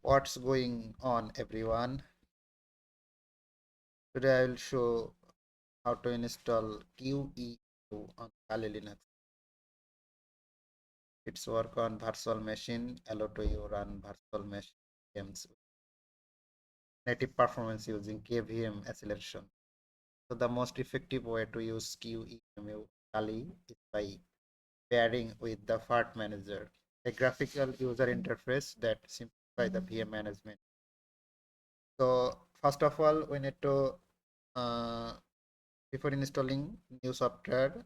What's going on, everyone? Today I will show how to install QEMU on Kali Linux. It's work on virtual machine, allow to you run virtual machine games with native performance using KVM acceleration. So the most effective way to use QEMU Kali is by pairing with the Virt-Manager, a graphical user interface that simplifies the VM management. So first of all, we need to before installing new software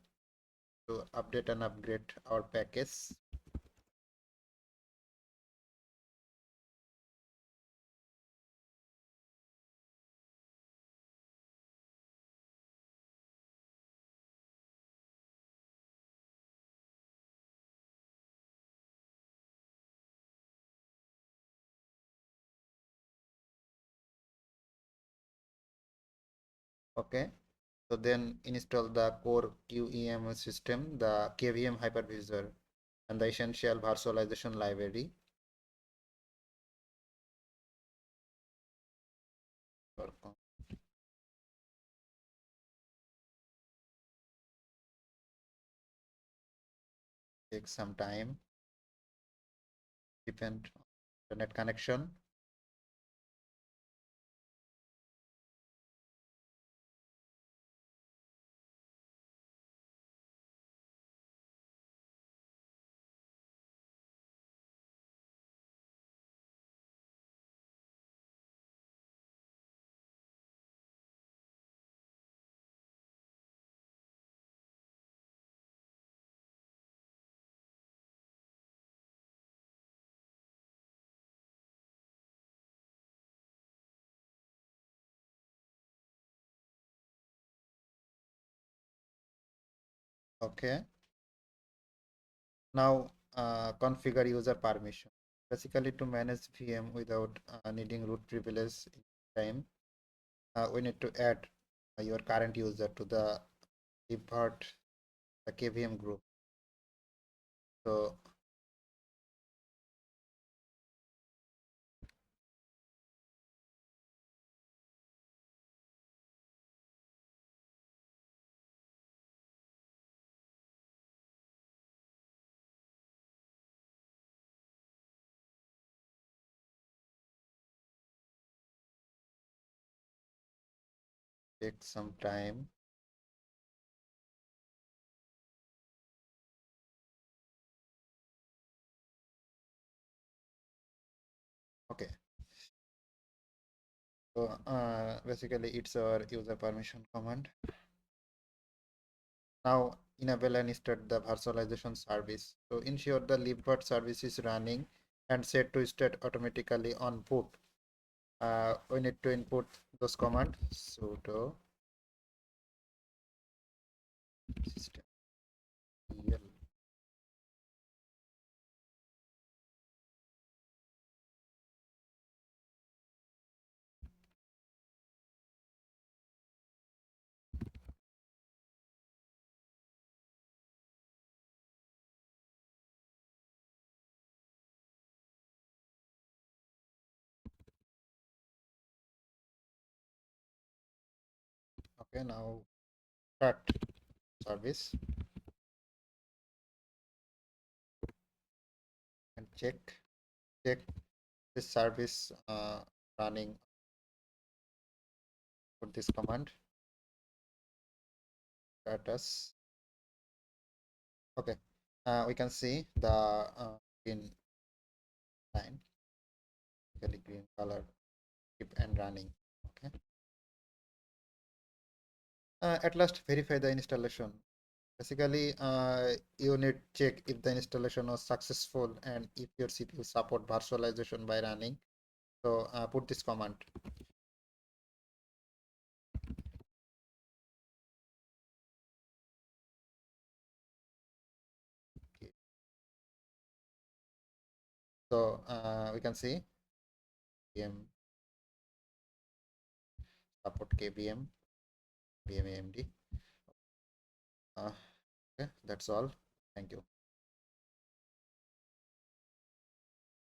to update and upgrade our package. Okay, so then install the core QEMU system, the KVM hypervisor, and the essential virtualization library. Take some time, depend on internet connection. Okay, now configure user permission. Basically, to manage VM without needing root privilege in time, we need to add your current user to the libvirt the KVM group. So take some time. Okay, so basically it's our user permission command. Now enable and start the virtualization service. So ensure the libvirt service is running and set to start automatically on boot. We need to input those commands. Sudo system. Okay, now start service and check this service running. Put this command status. Okay, we can see the green line, green color, keep and running. Okay, at last verify the installation. Basically, you need check if the installation was successful and if your CPU support virtualization by running. So put this command. Okay. So we can see KVM support KVM, AMD. Okay, that's all. Thank you.